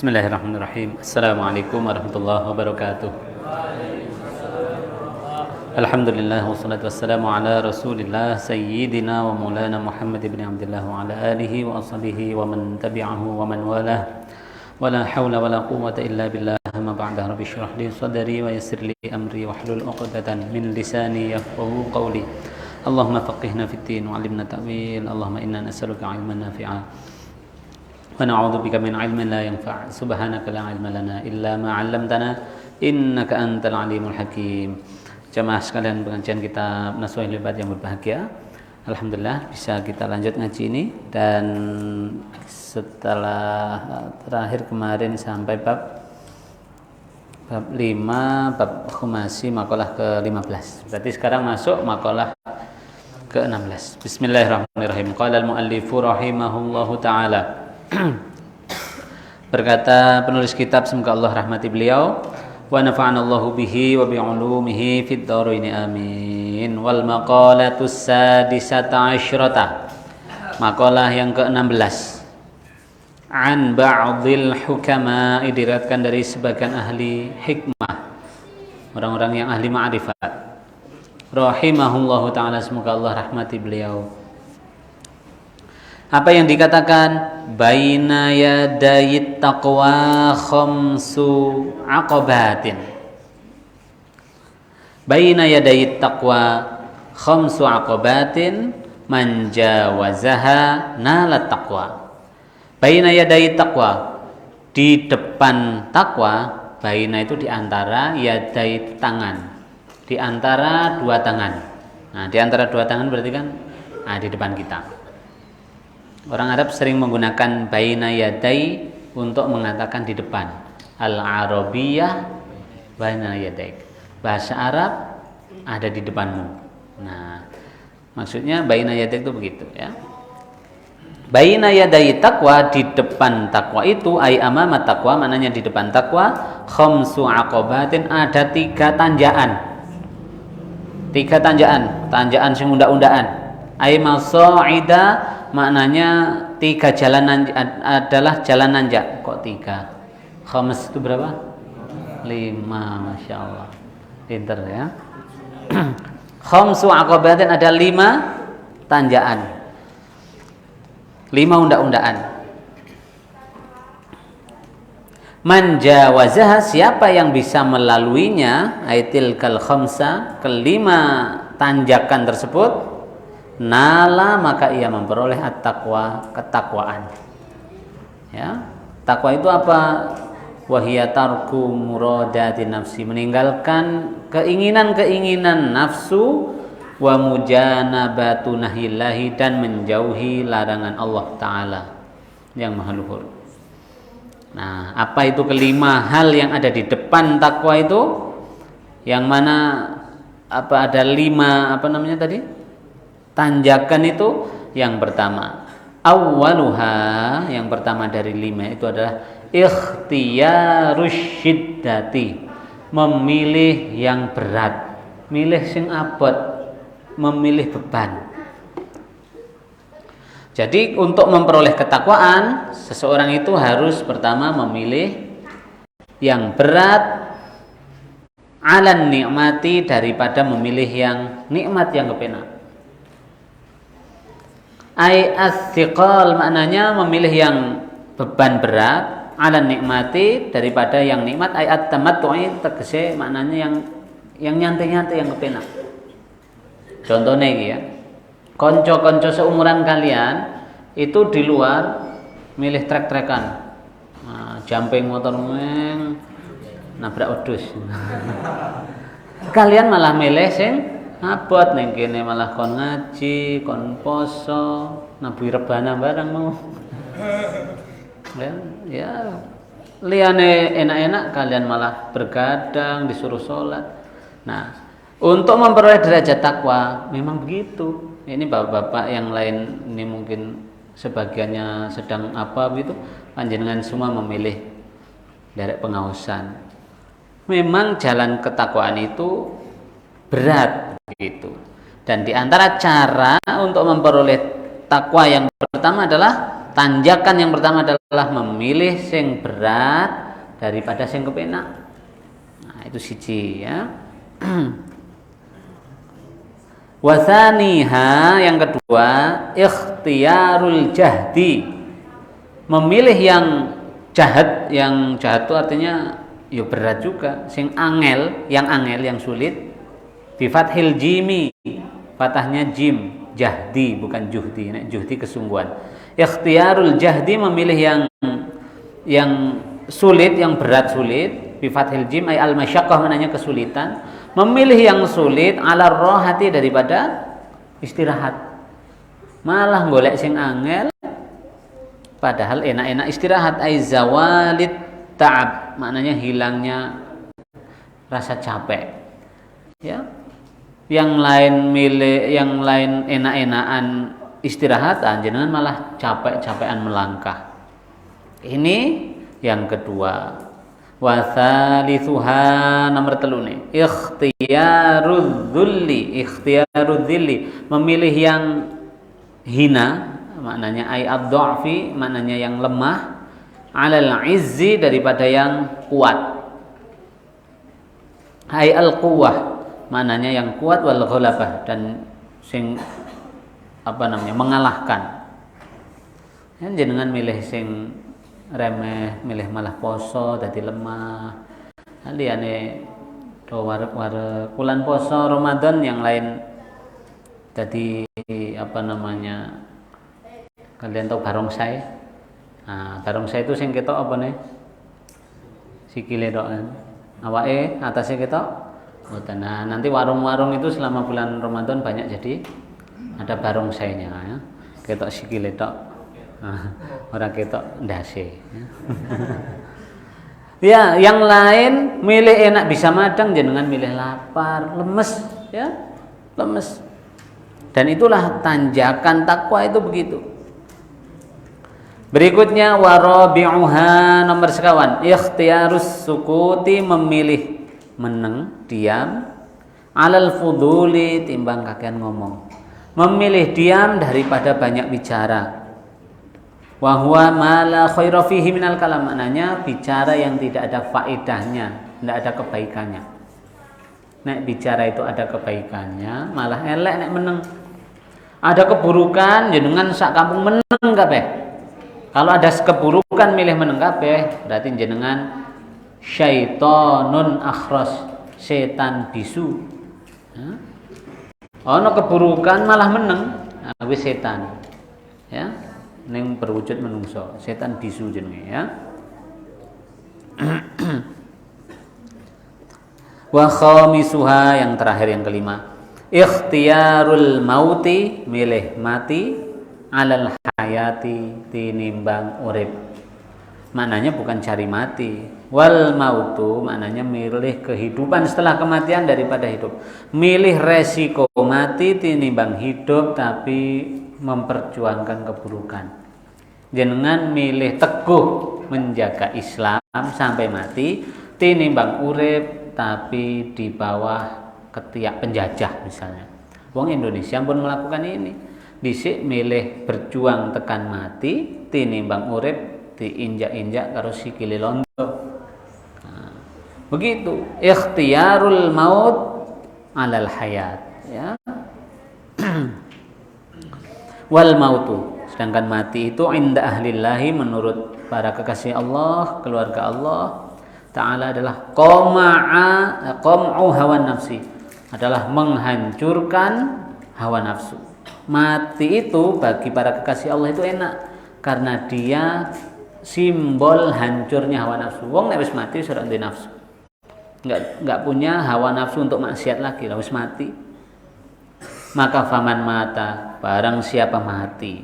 Bismillahirrahmanirrahim. Assalamualaikum warahmatullahi wabarakatuh. Alhamdulillah wassalatu wassalamu ala Rasulillah sayyidina wa maulana Muhammad ibn Abdullah wa ala alihi wa ashabihi wa man tabi'ahu wa man walah. Wala haula wala quwwata illa billah. Ma ba'da, rabbi shrah li sadri wa yassir li amri wahlul 'uqdatan min lisani yafqahu qawli. Allahumma faqihna fid din wa 'allimna ta'wil. Allahumma inna nas'aluka 'ilman nafi'a wa na'udzubika min 'ilmin la yanfa'. Subhanaka la 'ilma lana illa ma 'allamtana innaka antal 'alimul hakim. Jamaah sekalian pengajian kitab Nashwail Ibad yang berbahagia, alhamdulillah bisa kita lanjut ngaji ini. Dan setelah terakhir kemarin sampai bab 5, bab khumasi maqalah ke-15, berarti sekarang masuk maqalah ke-16. Bismillahirrahmanirrahim. Qala al-muallifu rahimahullahu ta'ala. Berkata penulis kitab, semoga Allah rahmati beliau, wa nafa'anallahu bihi wa bi'ulumihi fid dharaini amin. Wal maqalatus sadisata asyrata, maqalah yang ke-16. An ba'dil hukama, diriwayatkan dari sebagian ahli hikmah, orang-orang yang ahli ma'rifat, rahimahullahu ta'ala, semoga Allah rahmati beliau. Apa yang dikatakan? Baina yadayit taqwa khamsu aqabatin. Baina yadayit taqwa khamsu aqabatin man jawazaha nalat taqwa. Baina yadayit taqwa, di depan takwa. Baina itu di antara, yadai tangan, di antara dua tangan. Nah, di antara dua tangan berarti kan di depan kita. Orang Arab sering menggunakan baina yadai untuk mengatakan di depan. Al-Arabiyah baina yadaik, bahasa Arab ada di depanmu. Nah, maksudnya baina yadaik itu begitu ya. Baina yadai taqwa, di depan takwa itu, ai amama taqwa, maknanya di depan takwa, khamsu aqabatin, ada 3 tanjakan. 3 tanjakan, tanjakan sing unda-undaan. Ai masa'ida, maknanya 3 jalan adalah jalan nanjak. Kok 3? Khams itu berapa? 5, Masya Allah, pinter ya. Khamsu aqabatin, ada 5 tanjakan, 5 unda-undaan. Man jawazaha, siapa yang bisa melaluinya, aitil kal khamsa, ke-5 tanjakan tersebut, nala, maka ia memperoleh at-taqwa, ketakwaan. Ya, takwa itu apa? Wahia tarku muradati nafsi, meninggalkan keinginan-keinginan nafsu, wa mujanabatu nahillahi, dan menjauhi larangan Allah Ta'ala yang maha luhur. Nah, apa itu ke-5 hal yang ada di depan takwa itu? Yang mana ada 5 tanjakan itu? Yang pertama, awwaluha, yang pertama dari 5 itu adalah ikhtiyarus syiddati, memilih yang berat, milih sing abot, memilih beban. Jadi untuk memperoleh ketakwaan, seseorang itu harus pertama memilih yang berat, alan nikmati, daripada memilih yang nikmat, yang kepenak. Ai as-siqal, maknanya memilih yang beban berat, ala nikmati, daripada yang nikmat. Ai at-tamattu'i, tegese maknanya yang nyantai-nyantai, yang kepenak. Contohnya iki ya, konco-konco seumuran kalian itu di luar milih trek-trekan, jumping motor nabrak wedhus. Kalian malah milih sing abot, ning kene malah kon ngaji, kon poso, nabuhi rebana barang mau. Ya, liyane enak-enak kalian malah bergadang, disuruh sholat. Nah, untuk memperoleh derajat takwa memang begitu. Ini bapak-bapak yang lain ini mungkin sebagiannya sedang begitu, panjenengan semua memilih derek pengausan. Memang jalan ketakwaan itu berat gitu. Dan di antara cara untuk memperoleh takwa yang pertama adalah Tanjakan yang pertama adalah memilih sing berat daripada sing kepenak. Nah, itu siji ya. Wasaniha, yang kedua, ikhtiyarul jahdi. Memilih yang jahat itu artinya ya berat juga, sing angel, yang sulit. Bi fathil jimi, fathahnya jim, jahdi bukan juhdi. Nek juhdi kesungguhan. Ikhtiyarul jahdi, memilih yang sulit, yang berat sulit. Bi fathil jim ay al masyaqqah, maknanya kesulitan. Memilih yang sulit ala rohati, daripada istirahat. Malah golek sing angel padahal enak-enak istirahat. Ai zawalid ta'ab, maknanya hilangnya rasa capek. Ya. Yang lain enak-enakan istirahat, jenengan malah capek-capekan melangkah. Ini yang kedua. Wa tsalitsuha, nomor 3 nih, ikhtiyarudz dzilli, memilih yang hina, maknanya ai ad-dha'fi, maknanya yang lemah, alal izzi, daripada yang kuat. Ai al-quwwah, maknanya yang kuat, wal ghalabah, dan sing mengalahkan. Jenengan milih sing remeh, milih malah poso dadi lemah. Liyane do wareg-wareg bulan poso Ramadan, yang lain dadi kalian tahu barongsai. Nah, barongsai itu sing ketok apa nih? Sikile tok kan. Awake atasnya ketok. Nah, nanti warung-warung itu selama bulan Ramadan banyak jadi ada barongsainya ya. Ketok sikile tok. Orang ketok ndase. Ya, yang lain milih enak bisa madang, jenengan milih lapar, lemes ya, lemes. Dan itulah tanjakan takwa itu begitu. Berikutnya warabi'uha, nomor sekawan, ikhtiyarus sukuti, memilih meneng, diam, alal fuduli, timbang kakean ngomong. Memilih diam daripada banyak bicara. Wa huwa ma la khaira fihi minal kalam, maknanya bicara yang tidak ada faedahnya, tidak ada kebaikannya. Nek bicara itu ada kebaikannya, malah elek nek meneng. Ada keburukan, jenengan sak kampung meneng kabeh. Kalau ada keburukan milih meneng kabeh, berarti jenengan syaitonun akhras, setan bisu. Ono keburukan malah meneng, wis setan. Ya. Ning berwujud menungso, setan bisu jenenge ya. Wa khamisuha, yang terakhir, yang kelima, ikhtiyarul mauti, milih mati, alal hayati, tinimbang urip. Maknanya bukan cari mati. Wal mautu, maknanya milih kehidupan setelah kematian daripada hidup. Milih resiko mati tinimbang hidup tapi memperjuangkan keburukan. Jenengan milih teguh menjaga Islam sampai mati tinimbang urip tapi di bawah ketiak penjajah misalnya. Wong Indonesia pun melakukan ini. Dhisik milih berjuang tekan mati tinimbang urip diinjak-injak karo sikile londo. Nah, begitu ikhtiyarul maut alal hayat ya. Wal mautu, sedangkan mati itu inda ahlillahi, menurut para kekasih Allah, keluarga Allah Ta'ala, adalah qam'u hawa nafsi, adalah menghancurkan hawa nafsu. Mati itu bagi para kekasih Allah itu enak karena dia simbol hancurnya hawa nafsu. Wong nek wis mati ora ndek nafsu. Enggak punya hawa nafsu untuk maksiat lagi, wis mati. Maka faman mata, barang siapa mati,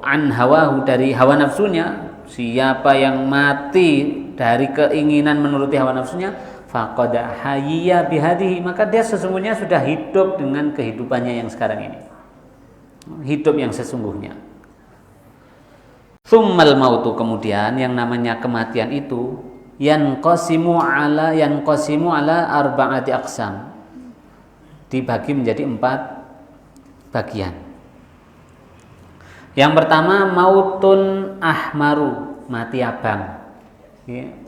an hawahu, dari hawa nafsunya, siapa yang mati dari keinginan menuruti hawa nafsunya, faqad hayya bihadihi, maka dia sesungguhnya sudah hidup dengan kehidupannya yang sekarang ini, hidup yang sesungguhnya. Tsummal mautu, kemudian yang namanya kematian itu yanqasimu ala arba'ati aqsam, dibagi menjadi 4 bagian. Yang pertama mautun ahmaru, mati abang.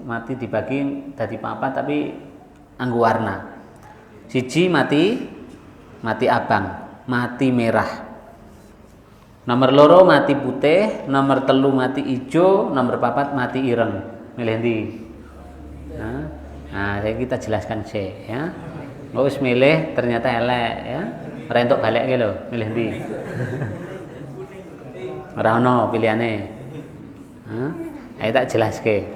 Mati dibagi dari papat tapi anggo warna. Siji mati abang, mati merah. Nomor loro mati putih, nomor telu mati ijo, nomor papat mati ireng. Milih ndi? Nah, kita jelaskan sih ya. Wis milih ternyata elek ya. Ora entuk balik ki lho, milih ndi? Ora ono pilihane. Ayo tak jelaske.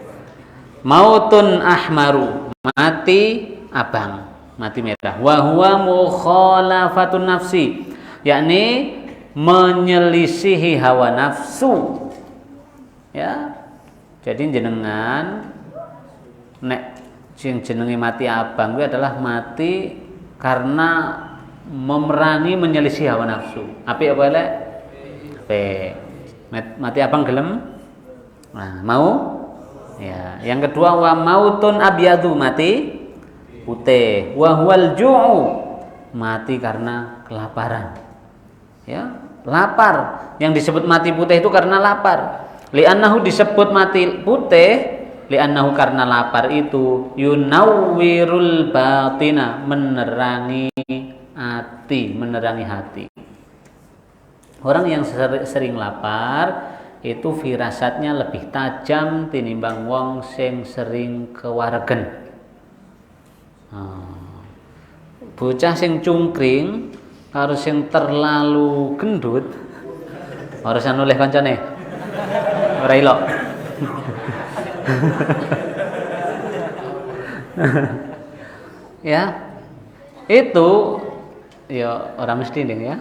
Mautun ahmaru, mati abang, mati merah. Wa huwa mukhalafatun nafsi, yakni menyelisihi hawa nafsu. Ya. Jadi jenengan nek sing jenenge mati abang itu adalah mati karena memerangi menyelisih hawa nafsu. Apik apa elek? Apik. Mati abang gelem? Nah, mau? Ya, yang kedua wa mautun abyadu, mati putih. Wa huwal ju'u, mati karena kelaparan. Ya, lapar. Yang disebut mati putih itu karena lapar. Li'annahu disebut mati putih li'annahu karena lapar itu yunawwirul batina, menerangi hati. Orang yang sering lapar itu firasatnya lebih tajam tinimbang wong sing sering kewaregen. Bocah sing cungkring karo sing terlalu gendut harus nulih kancane. Ora ilok. Ya. Itu ya orang mesti nih ya.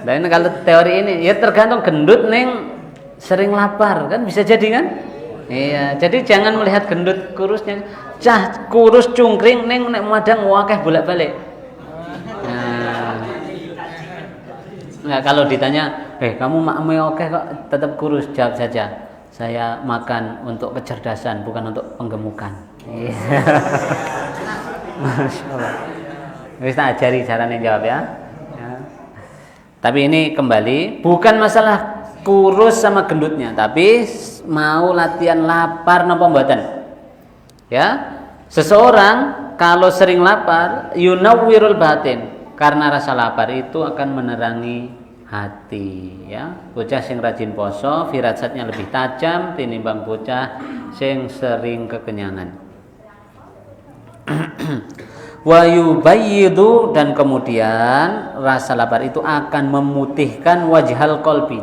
Dan kalau teori ini ya tergantung gendut neng sering lapar kan bisa jadi kan? Iya, jadi jangan melihat gendut kurusnya. Cah kurus cungkring neng nek madang wakeh bolak-balik. Nah, kalau ditanya, kamu makme oke kok tetap kurus, jawab saja, saya makan untuk kecerdasan bukan untuk penggemukan. Masya Allah. Bisa ajari caranya jawab ya. Tapi ini kembali bukan masalah kurus sama gendutnya, tapi mau latihan lapar napa mboten. Ya, seseorang kalau sering lapar yunawwirul batin, karena rasa lapar itu akan menerangi hati. Ya, bocah sing rajin poso firasatnya lebih tajam tinimbang bocah sing sering kekenyangan. Wa yubayyidu, dan kemudian rasa lapar itu akan memutihkan wajhal qalbi,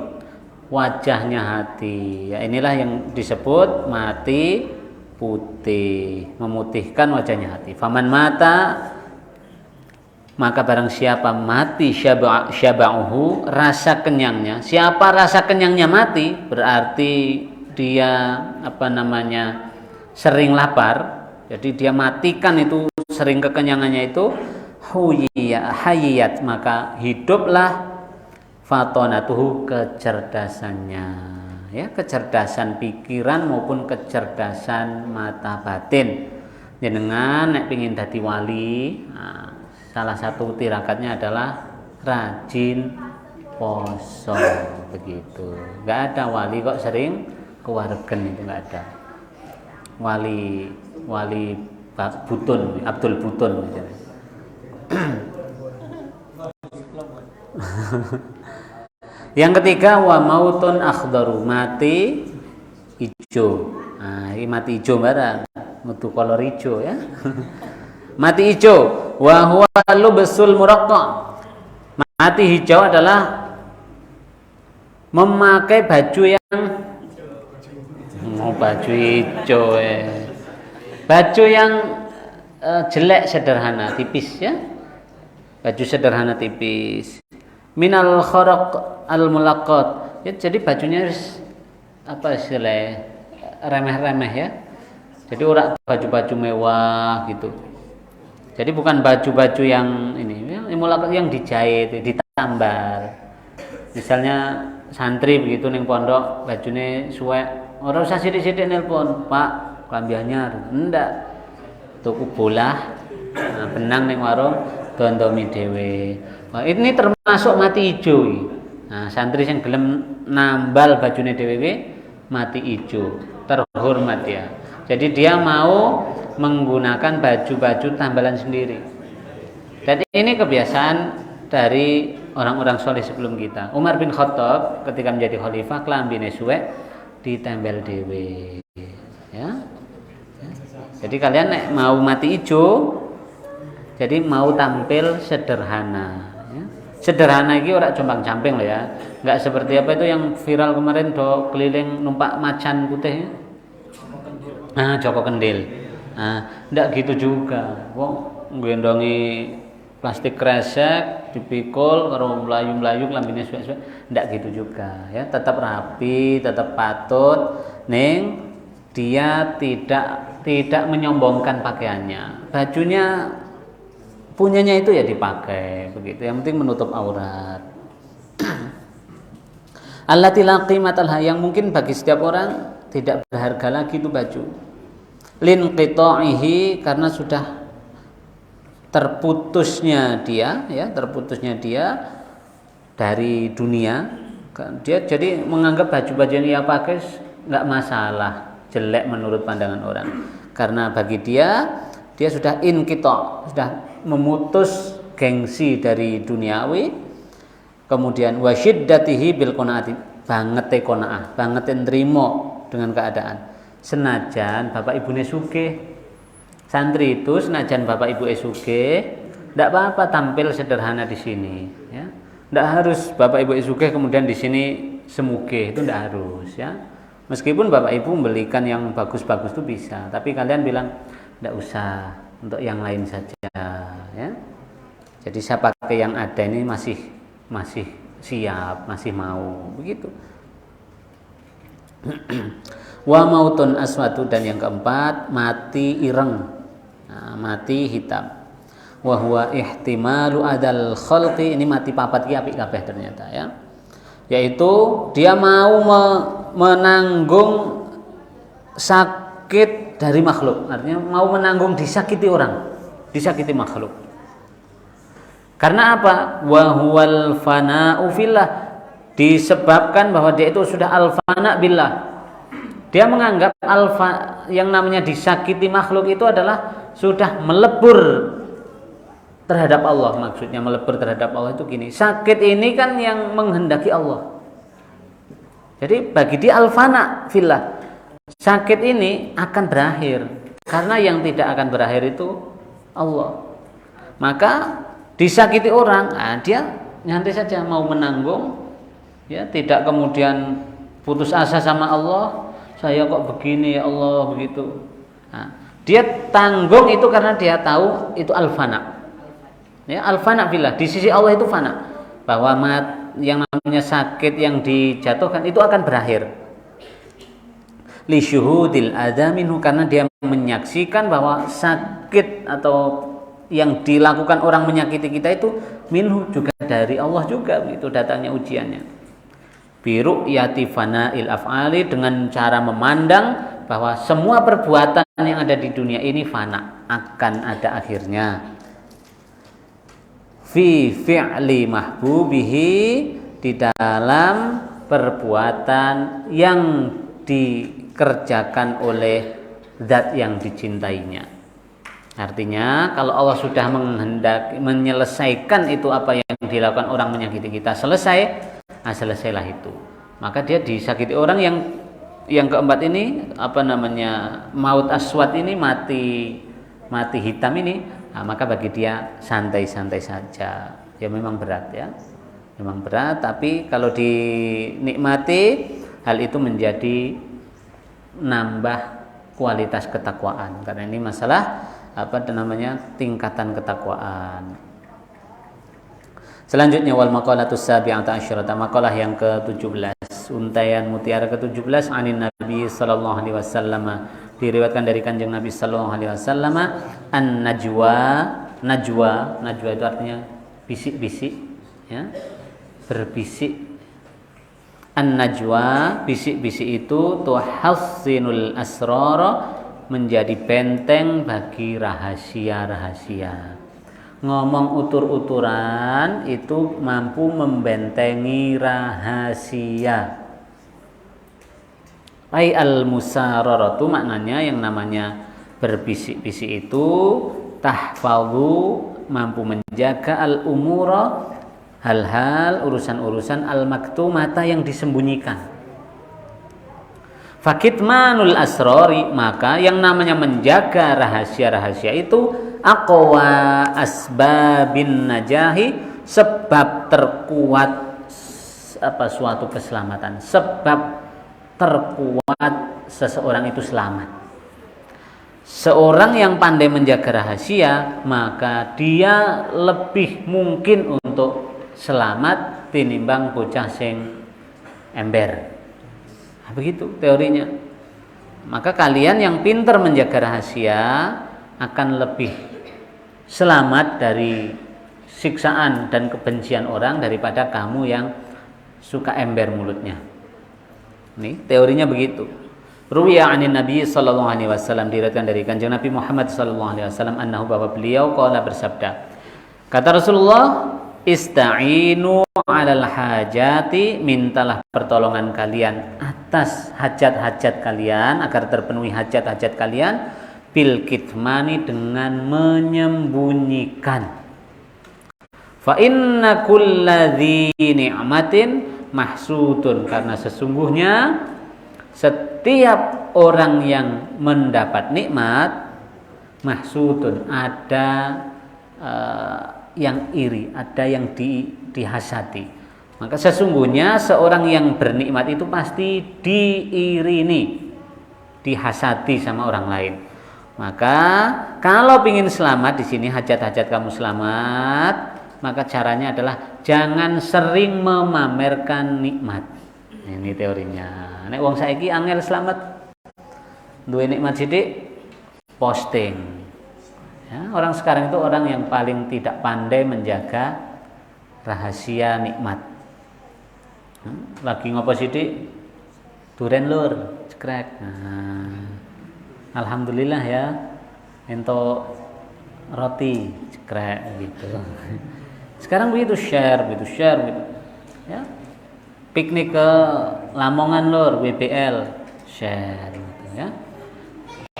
wajahnya hati. Ya, inilah yang disebut mati putih, memutihkan wajahnya hati. Faman mata, maka barang siapa mati syaba'uhu, rasa kenyangnya. Siapa rasa kenyangnya mati, berarti dia sering lapar. Jadi dia matikan itu sering kekenyangannya itu hayiyat, maka hiduplah fatonatuhu, kecerdasannya. Ya, kecerdasan pikiran maupun kecerdasan mata batin. Jenengan nek pengin dadi wali, salah satu tirakatnya adalah rajin poso, begitu. Enggak ada wali kok sering kewaregen, itu enggak ada. Wali Butun, Abdul Butun. Yang ketiga wa mautun akhdaru, mati ijo. Nah, ini mati ijo barang, mutu kolor ijo ya. Mati ijo, wa huwa lubsul muraqqa. Mati hijau adalah memakai baju yang baju hijau baju yang jelek, sederhana, tipis ya. Baju sederhana tipis. Minal kharaq al mulaqqat. Ya, jadi bajunya remeh-remeh ya. Jadi ora baju-baju mewah gitu. Jadi bukan baju-baju yang ini, yang dijahit, ditambar. Misalnya santri begitu ning pondok, bajune suwek, ora usah sithik-sithik nelpon, Pak, klambi anyar. Ndak. Tuku bolah, benang ning warung, dondomi dhewe. Wah, ini termasuk mati ijo iki. Nah, santri yang gelem nambal bajune dhewe mati ijo, terhormat ya. Jadi dia mau menggunakan baju-baju tambalan sendiri. Dan ini kebiasaan dari orang-orang soleh sebelum kita. Umar bin Khattab ketika menjadi khalifah klambine suwek ditempel dhewe. Ya. Jadi kalian nek mau mati ijo, jadi mau tampil sederhana. Sederhana ini orang jompang-camping loh ya, nggak seperti apa itu yang viral kemarin do keliling numpak macan putih, Joko Kendil, nggak gitu juga, gendongi plastik kresek, dipikul, karo melayu-melayu, kelambine suwek-suwek, nggak gitu juga, ya, tetap rapi, tetap patut, dia tidak menyombongkan pakaiannya, bajunya punyanya itu ya dipakai begitu, yang penting menutup aurat. Allati la qimatalha, yang mungkin bagi setiap orang tidak berharga lagi itu baju. Lin qita'ihi, karena sudah terputusnya dia dari dunia. Dia jadi menganggap baju-baju yang ia pakai nggak masalah, jelek menurut pandangan orang. Karena bagi dia sudah inqita', sudah memutus gengsi dari duniawi, kemudian wasyiddatihi bil qanaati, banget qanaah, banget nrimo dengan keadaan. Senajan bapak ibune sugih, santri itu senajan bapak ibu sugih, ndak apa-apa tampil sederhana di sini, ya. Ndak harus bapak ibu sugih kemudian di sini semugih, itu ndak harus, ya. Meskipun bapak ibu membelikan yang bagus-bagus itu bisa, tapi kalian bilang ndak usah, untuk yang lain saja, ya. Jadi saya pakai yang ada ini masih siap, masih mau begitu. Wa mautun aswatu, dan yang keempat mati ireng, mati hitam. Wa huwa ihtimalu adal khalqi, ini mati papat ki apik kabeh ternyata, ya. Yaitu dia mau menanggung sakit dari makhluk, artinya mau menanggung disakiti orang, disakiti makhluk. Karena apa? Wa huwal fana'u fillah, disebabkan bahwa dia itu sudah al-fana' billah. Dia menganggap yang namanya disakiti makhluk itu adalah sudah melebur terhadap Allah. Maksudnya melebur terhadap Allah itu gini, sakit ini kan yang menghendaki Allah. Jadi bagi dia al-fana' fillah, sakit ini akan berakhir, karena yang tidak akan berakhir itu Allah. Maka disakiti orang, dia nyantai saja mau menanggung, ya, tidak kemudian putus asa sama Allah, saya kok begini ya Allah, begitu. Dia tanggung itu karena dia tahu itu al-fana. Ya, al-fana billah, di sisi Allah itu fana, bahwa yang namanya sakit yang dijatuhkan itu akan berakhir. Li syuhudil adza minhu, karena dia menyaksikan bahwa sakit atau yang dilakukan orang menyakiti kita itu minhu, juga dari Allah juga, begitu datangnya ujiannya. Biru yati fana'il af'ali, dengan cara memandang bahwa semua perbuatan yang ada di dunia ini fana, akan ada akhirnya. Fi fi'li mahbubihi, di dalam perbuatan yang dikerjakan oleh zat yang dicintainya. Artinya kalau Allah sudah menyelesaikan itu apa yang dilakukan orang menyakiti kita, selesailah itu. Maka dia disakiti orang yang keempat ini, maut aswad ini, mati hitam ini, maka bagi dia santai-santai saja. Ya memang berat, ya. Memang berat, tapi kalau dinikmati, hal itu menjadi nambah kualitas ketakwaan, karena ini masalah tingkatan ketakwaan. Selanjutnya wal maqalatus sabi'ata asyarata, maqalah yang ke-17, untayan mutiara ke-17, anin Nabi sallallahu alaihi wasallam, diriwayatkan dari Kanjeng Nabi sallallahu alaihi wasallam, najwa itu artinya bisik-bisik, ya, berbisik. An-najwa, bisik-bisik itu tuhassinul asrara, menjadi benteng bagi rahasia-rahasia. ngomong utur-uturan itu mampu membentengi rahasia. Ai al-musararatu maknanya yang namanya berbisik-bisik itu tahfazu mampu menjaga al-umura hal-hal urusan-urusan al-maktumata yang disembunyikan. Fakitmanul asrori maka yang namanya menjaga rahasia-rahasia itu aqwa asbabin najahi sebab terkuat suatu keselamatan, sebab terkuat seseorang itu selamat. Seorang yang pandai menjaga rahasia maka dia lebih mungkin untuk selamat tinimbang bocah sing ember. Begitu teorinya. Maka kalian yang pintar menjaga rahasia akan lebih selamat dari siksaan dan kebencian orang daripada kamu yang suka ember mulutnya. Ini teorinya begitu. Ruwiya 'anin Nabi sallallahu alaihi wasallam, diriwayatkan dari Kanjeng Nabi Muhammad sallallahu alaihi wasallam annahu bahwa beliau qala bersabda. Kata Rasulullah, ista'inu 'alal hajati, mintalah pertolongan kalian atas hajat-hajat kalian agar terpenuhi hajat-hajat kalian bil kitmani dengan menyembunyikan. Fa inna kulladzi ni'matin mahsudun, karena sesungguhnya setiap orang yang mendapat nikmat mahsudun ada yang iri, ada yang dihasati. Maka sesungguhnya seorang yang bernikmat itu pasti diirini, dihasati sama orang lain. Maka kalau ingin selamat di sini, hajat-hajat kamu selamat, maka caranya adalah jangan sering memamerkan nikmat. Ini teorinya. Nek wong saiki angel selamat duwe nikmat sithik posting. Ya, orang sekarang itu orang yang paling tidak pandai menjaga rahasia nikmat. Lagi ngopo sithik duren lur, cekrek. Nah, alhamdulillah ya, ento roti cekrek gitu. Sekarang begitu share gitu. Ya. Piknik ke Lamongan lur, WBL, share gitu ya.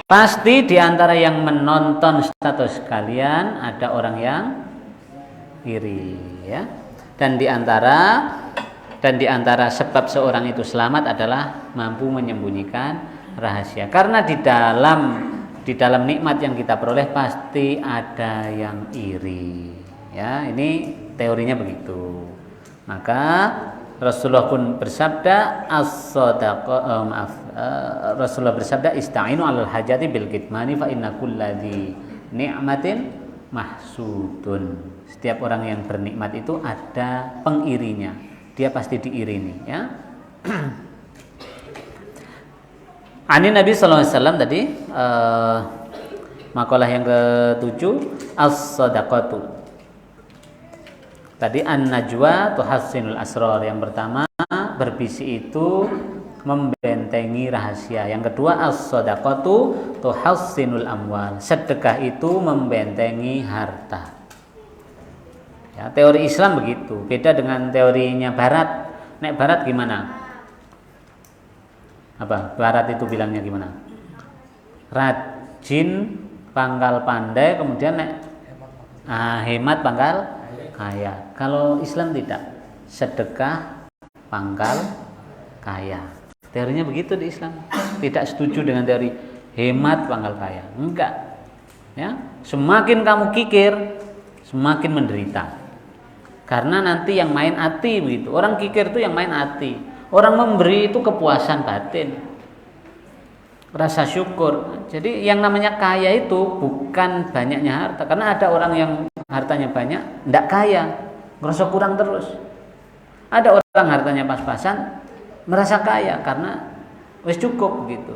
Pasti di antara yang menonton status kalian ada orang yang iri ya. Dan di antara sebab seorang itu selamat adalah mampu menyembunyikan rahasia. Karena di dalam nikmat yang kita peroleh pasti ada yang iri. Ya, ini teorinya begitu. Maka Rasulullah pun bersabda Rasulullah bersabda ista'inu 'alal hajati bil kitmani fa inna kulladzi ni'matin mahsudun. Setiap orang yang bernikmat itu ada pengirinya. Dia pasti diirini ya. Ani Nabi sallallahu alaihi wasallam tadi makalah yang ke-7 as-shadaqatu. Tadi an-najwa tuhassinul asrar. Yang pertama berbisik itu membentengi rahasia. Yang kedua as-shadaqatu tuhassinul amwal. Sedekah itu membentengi harta. Ya, teori Islam begitu. Beda dengan teorinya Barat. Nek Barat gimana? Apa? Barat itu bilangnya gimana? Rajin pangkal pandai, kemudian nek hemat pangkal kaya. Kalau Islam tidak, sedekah pangkal kaya. Teorinya begitu di Islam. Tidak setuju dengan teori hemat pangkal kaya. Enggak. Ya, semakin kamu kikir, semakin menderita. Karena nanti yang main hati begitu. Orang kikir itu yang main hati. Orang memberi itu kepuasan batin, rasa syukur. Jadi yang namanya kaya itu bukan banyaknya harta. Karena ada orang yang hartanya banyak, tidak kaya, merasa kurang terus. Ada orang hartanya pas-pasan, merasa kaya karena wis cukup gitu.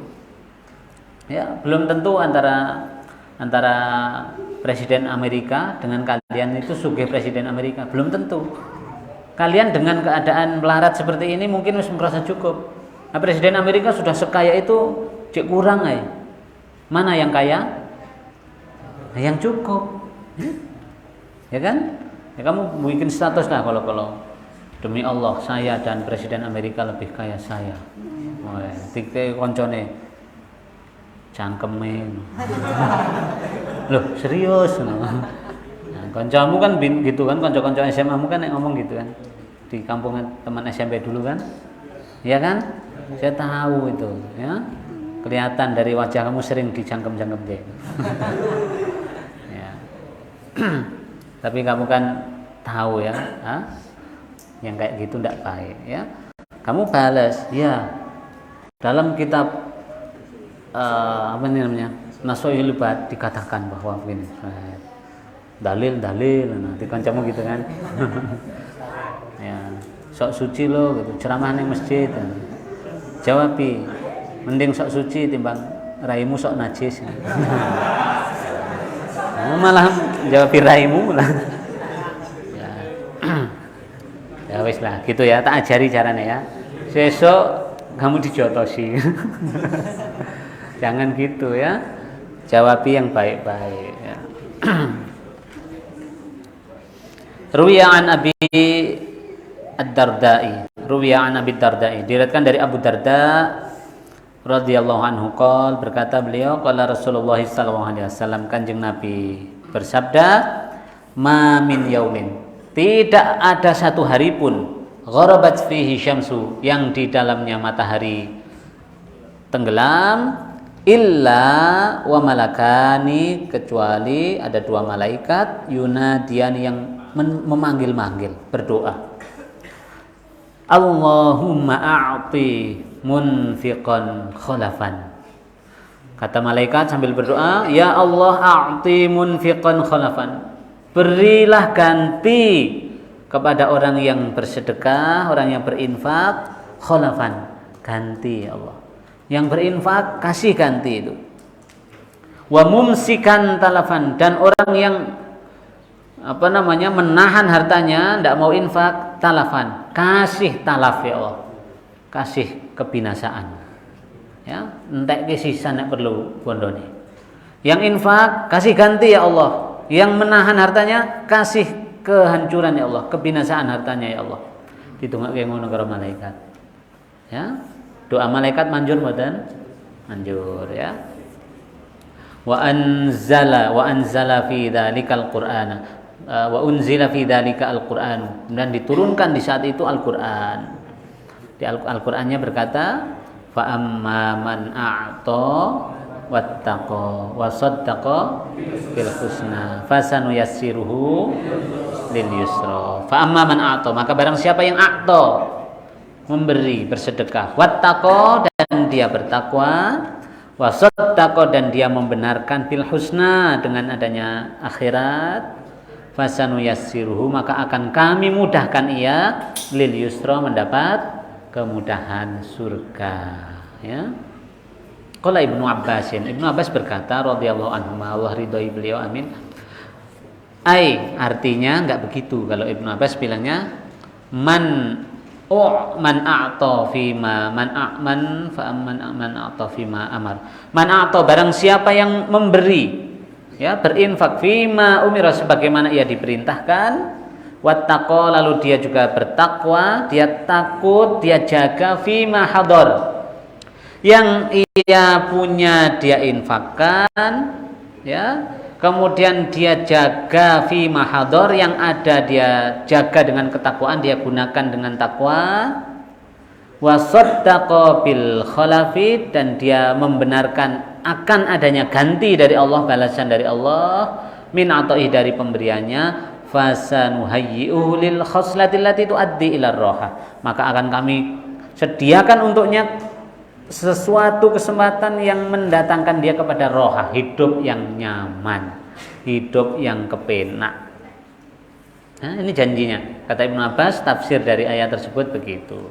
Ya, belum tentu antara Presiden Amerika dengan kalian itu sugih Presiden Amerika, belum tentu. Kalian dengan keadaan melarat seperti ini mungkin wis merasa cukup. Nah, Presiden Amerika sudah sekaya itu, cek kurang ya. Mana yang kaya? Nah, yang cukup. Ya kan? Ya kamu bikin status lah kalau demi Allah saya dan Presiden Amerika lebih kaya saya. Wah, tikte koncone cangkeme. Loh, serius no. Nah, kancamu kan gitu kan, kanca-kanca SMA-mu kan ngomong gitu kan. Di kampung teman SMP dulu kan? Ya kan? Saya tahu itu, ya. Kelihatan dari wajah kamu sering dicangkem-cangkem deh. Ya. Tapi kamu kan tahu ya, yang kayak gitu tidak baik ya. Kamu balas, ya. Dalam kitab apa ini namanya? Nashul Ibad dikatakan bahwa begini. Dalil, nanti kancamu gitu kan. Ya, sok suci lo gitu, ceramah di masjid. Jawabi, mending sok suci timbang raimu sok najis. Malah jawab raimu lah. Ya wis lah gitu ya, tak ajari caranya ya. Sesok kamu dijotosi. Jangan gitu ya. Jawabi yang baik-baik ya. Ruwiya an Abi Ad-Darda'i. Ruwiya an Abi Ad-Darda'i. Diriwayatkan dari Abu Darda radhiyallahu anhu qol, berkata beliau, qala Rasulullah sallallahu alaihi wasallam, Kanjeng Nabi bersabda, ma min yaumin, tidak ada satu hari pun, gharabat fihi syamsu, yang di dalamnya matahari tenggelam, illa wa malakani, kecuali ada dua malaikat, yunadian, yang memanggil-manggil, berdoa, Allahumma a'ti munfiqan khalafan. Kata malaikat sambil berdoa, ya Allah, a'ti munfiqan khalafan, berilah ganti kepada orang yang bersedekah, orang yang berinfak, khalafan, ganti ya Allah. Yang berinfak kasih ganti itu. Wa mumsikan talafan, dan orang yang menahan hartanya, tidak mau infak, talafan, kasih talaf ya Allah, kasih kebinasaan. Ya, entek ke sisa nek perlu bondone. Yang infak kasih ganti ya Allah. Yang menahan hartanya kasih kehancuran ya Allah, kebinasaan hartanya ya Allah. Ditungake ngono karo malaikat. Ya. Doa malaikat manjur mboten? Manjur ya. Wa anzala fi dzalikal qur'ana. Wa unzila fi dzalika al-Qur'an, dan diturunkan di saat itu Al-Qur'an. Di Al-Qur'annya berkata, fa amma man a'ta wattaqa wa saddaqa bil husna fasanuyassiruhu lil yusra. Fa amma man a'ta, maka barang siapa yang a'ta, memberi, bersedekah, wattaqa, dan dia bertakwa, wa saddaqa, dan dia membenarkan bil husna, dengan adanya akhirat, fasanuyassiruhu, maka akan kami mudahkan ia, lil yusra, mendapat kemudahan surga. Ya. Qala Ibnu Abbas berkata radhiyallahu anhu, Allah ridhoi beliau, amin. Artinya enggak begitu. Kalau Ibnu Abbas bilangnya man a'ta fima amar. Man a'ta, barang siapa yang memberi, ya, berinfak, fima umira, sebagaimana ia diperintahkan, wattaqa, lalu dia juga bertakwa, dia takut, dia jaga, fima hadar, yang ia punya dia infakkan, ya, kemudian dia jaga, fima hadar, yang ada dia jaga dengan ketakwaan, dia gunakan dengan takwa, wasaddaqa bil khalafi, dan dia membenarkan akan adanya ganti dari Allah, balasan dari Allah, min ata'i, dari pemberiannya, fasanuhayyi'uhu lil khoslatil lati tuaddi ila roha, maka akan kami sediakan untuknya sesuatu kesempatan yang mendatangkan dia kepada roha, hidup yang nyaman, hidup yang kepenak. Nah, ini janjinya, kata Ibnu Abbas, tafsir dari ayat tersebut begitu.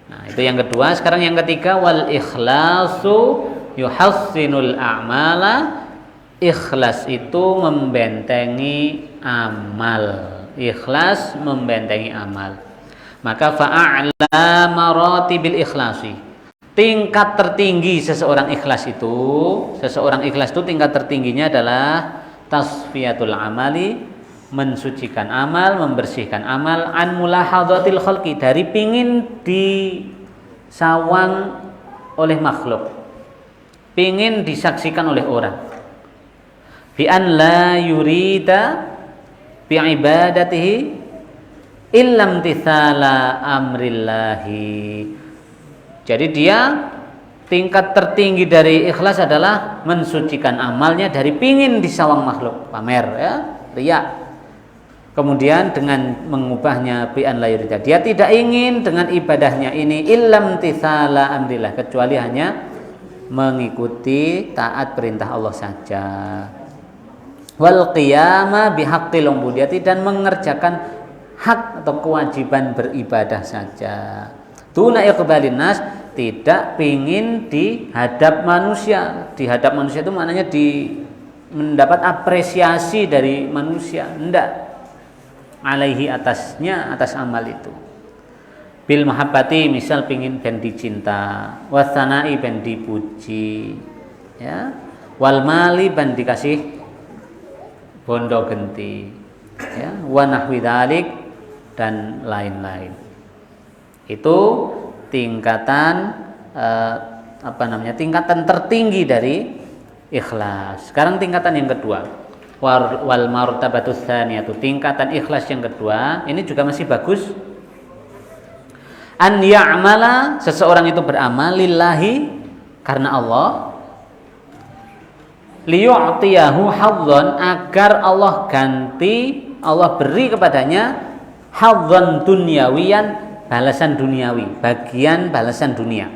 Nah, itu yang kedua. Sekarang yang ketiga, wal ikhlasu yuhassinul a'mala. Ikhlas itu membentengi amal. Ikhlas membentengi amal. Maka fa'a'la maratibil ikhlasi, tingkat tertinggi seseorang ikhlas itu tingkat tertingginya adalah tasfiyatul amali mensucikan amal, membersihkan amal, an mulahadzatil khalqi, dari pingin disawang oleh makhluk, pingin disaksikan oleh orang, bi an la yurida bi ibadatihi illam tithala amrillahi. Jadi dia tingkat tertinggi dari ikhlas adalah mensucikan amalnya dari pingin disawang makhluk, pamer ya, riya. Kemudian dengan mengubahnya bi an la yurida, dia tidak ingin dengan ibadahnya ini illam tithala amrillah, kecuali hanya mengikuti taat perintah Allah saja. Wal qiyama bihaqqil ubudiyati, dan mengerjakan hak atau kewajiban beribadah saja. Tuna iqbalin nas, tidak pingin dihadap manusia. Dihadap manusia itu maknanya mendapat apresiasi dari manusia, enggak. Alaihi, atasnya, atas amal itu. Bil mahabbati, misal pingin ben dicinta, wasanai ben dipuji, ya. Wal mali ben dikasih bondo genti, ya. Wa nahwi dzalik, dan lain-lain. Itu tingkatan tingkatan tertinggi dari ikhlas. Sekarang tingkatan yang kedua, wal martabatus tsaniyatu, tingkatan ikhlas yang kedua, ini juga masih bagus. An ya'mala, seseorang itu beramal lillahi, karena Allah, liyu'tiyahu hadzan, agar Allah ganti, Allah beri kepadanya hadzan dunyawiyan, balasan duniawi, bagian balasan dunia.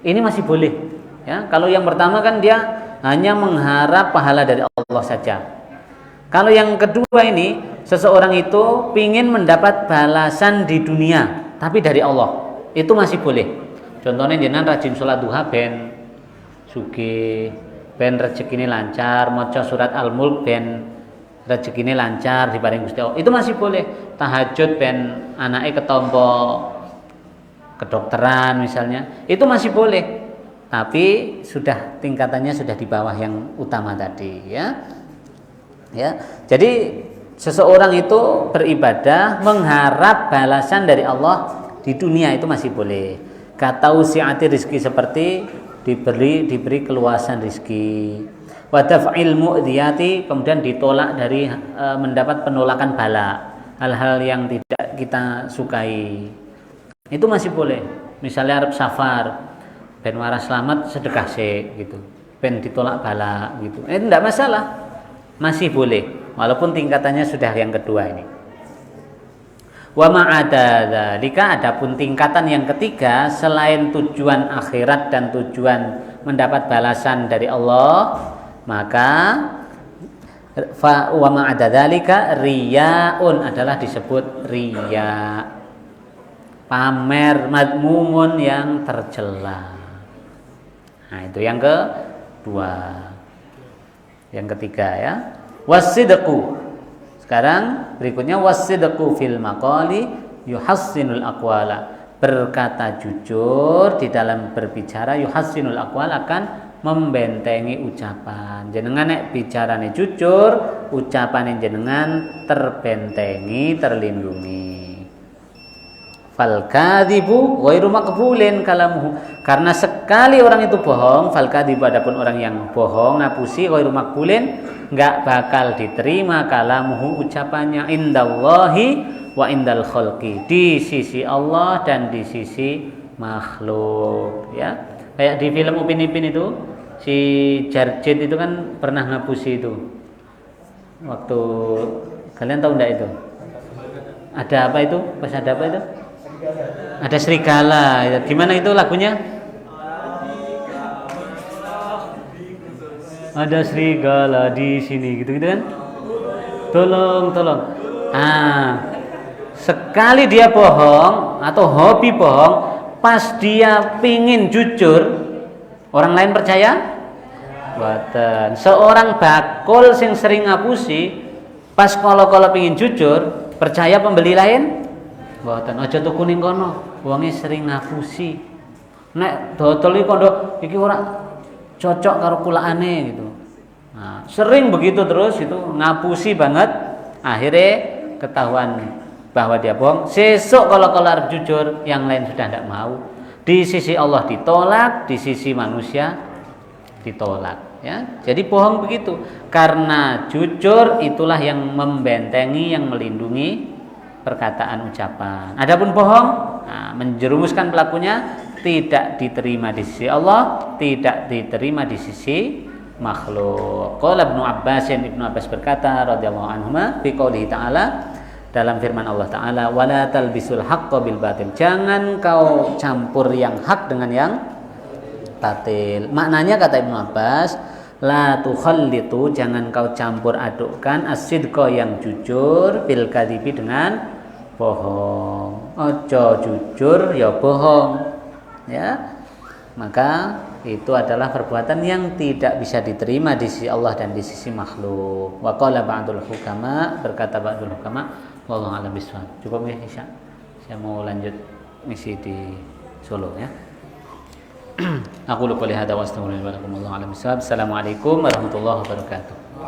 Ini masih boleh, ya. Kalau yang pertama kan dia hanya mengharap pahala dari Allah saja. Kalau yang kedua ini, seseorang itu ingin mendapat balasan di dunia, tapi dari Allah, itu masih boleh. Contohnya jenengan rajin sholat duha ben sugih, ben rezekine lancar, maca surat Al-Mulk ben rezekine lancar diparing Gusti Allah, itu masih boleh. Tahajud ben anake ketampa kedokteran misalnya, itu masih boleh. Tapi sudah tingkatannya sudah di bawah yang utama tadi, ya. Ya. Jadi seseorang itu beribadah mengharap balasan dari Allah di dunia, itu masih boleh. Kata usiati rizki, seperti diberi keluasan rizki. Wa daf'il mu'diyati, kemudian ditolak dari mendapat penolakan bala, hal-hal yang tidak kita sukai. Itu masih boleh. Misalnya arep safar, ben waras selamat sedekah sik gitu, ben ditolak bala gitu, enggak masalah, masih boleh, walaupun tingkatannya sudah yang kedua ini. Wa ma'ada dzalika, adapun tingkatan yang ketiga, selain tujuan akhirat dan tujuan mendapat balasan dari Allah, maka wa ma'ada dzalika riyaun, adalah disebut riya, pamer, madmumun, yang tercela. Nah, itu yang kedua. Yang ketiga, ya. Wasidqu. Sekarang berikutnya wasidqu fil maqali yuhassinul aqwala. Berkata jujur di dalam berbicara, yuhassinul aqwal, akan membentengi ucapan. Jenengan nek bicarane jujur, ucapane jenengan terbentengi, terlindungi. Fal kadzibu ghairu maqbulin kalamuhu, karena sekali orang itu bohong, fal kadzibu, adapun orang yang bohong, napusi, ghairu maqbulin, enggak bakal diterima kalamuhu, ucapannya, indallahi wa indal khalqi, di sisi Allah dan di sisi makhluk, ya. Kayak di film Upin Ipin itu, si Jarjit itu kan pernah ngapusi itu. Waktu kalian tahu enggak itu? Ada apa itu? Pas ada apa itu? Ada serigala. Gimana itu lagunya? Ada serigala di sini, gitu kan? Tolong. Sekali dia bohong atau hobi bohong, pas dia pingin jujur, orang lain percaya? Boten. Seorang bakul sing sering ngapusi, pas kalau pingin jujur, percaya pembeli lain? Boten. Aja tuku ning kono, wonge sering ngapusi. Nek dodol iki kondo iki ora cocok karo kulaane gitu. Nah, sering begitu terus, itu ngapusi banget, Akhirnya ketahuan bahwa dia bohong. Sesuk kalau arep jujur, yang lain sudah tidak mau. Di sisi Allah ditolak, di sisi manusia ditolak. Ya, jadi bohong begitu. Karena jujur itulah yang membentengi, yang melindungi perkataan ucapan. Adapun bohong, menjerumuskan pelakunya, tidak diterima di sisi Allah, tidak diterima di sisi makhluk. Qala Ibnu Abbas berkata radhiyallahu anhuma fi qoulihi ta'ala, dalam firman Allah Ta'ala, wala talbisul haqqo bil batil, jangan kau campur yang hak dengan yang batil. Maknanya kata Ibnu Abbas, la tukhallitu, jangan kau campur adukkan as-sidqa yang jujur bil kadzibi dengan bohong. Ojo jujur ya bohong. Ya, maka itu adalah perbuatan yang tidak bisa diterima di sisi Allah dan di sisi makhluk. Wa qala ba'dul hukama, berkata ba'dul hukama, wallahu a'lam bishawab. Cukup ya Isya. Saya mau lanjut misi di Solo ya. Aku lupa lihat wa astaghfirullahaladzim. Assalamualaikum warahmatullahi wabarakatuh.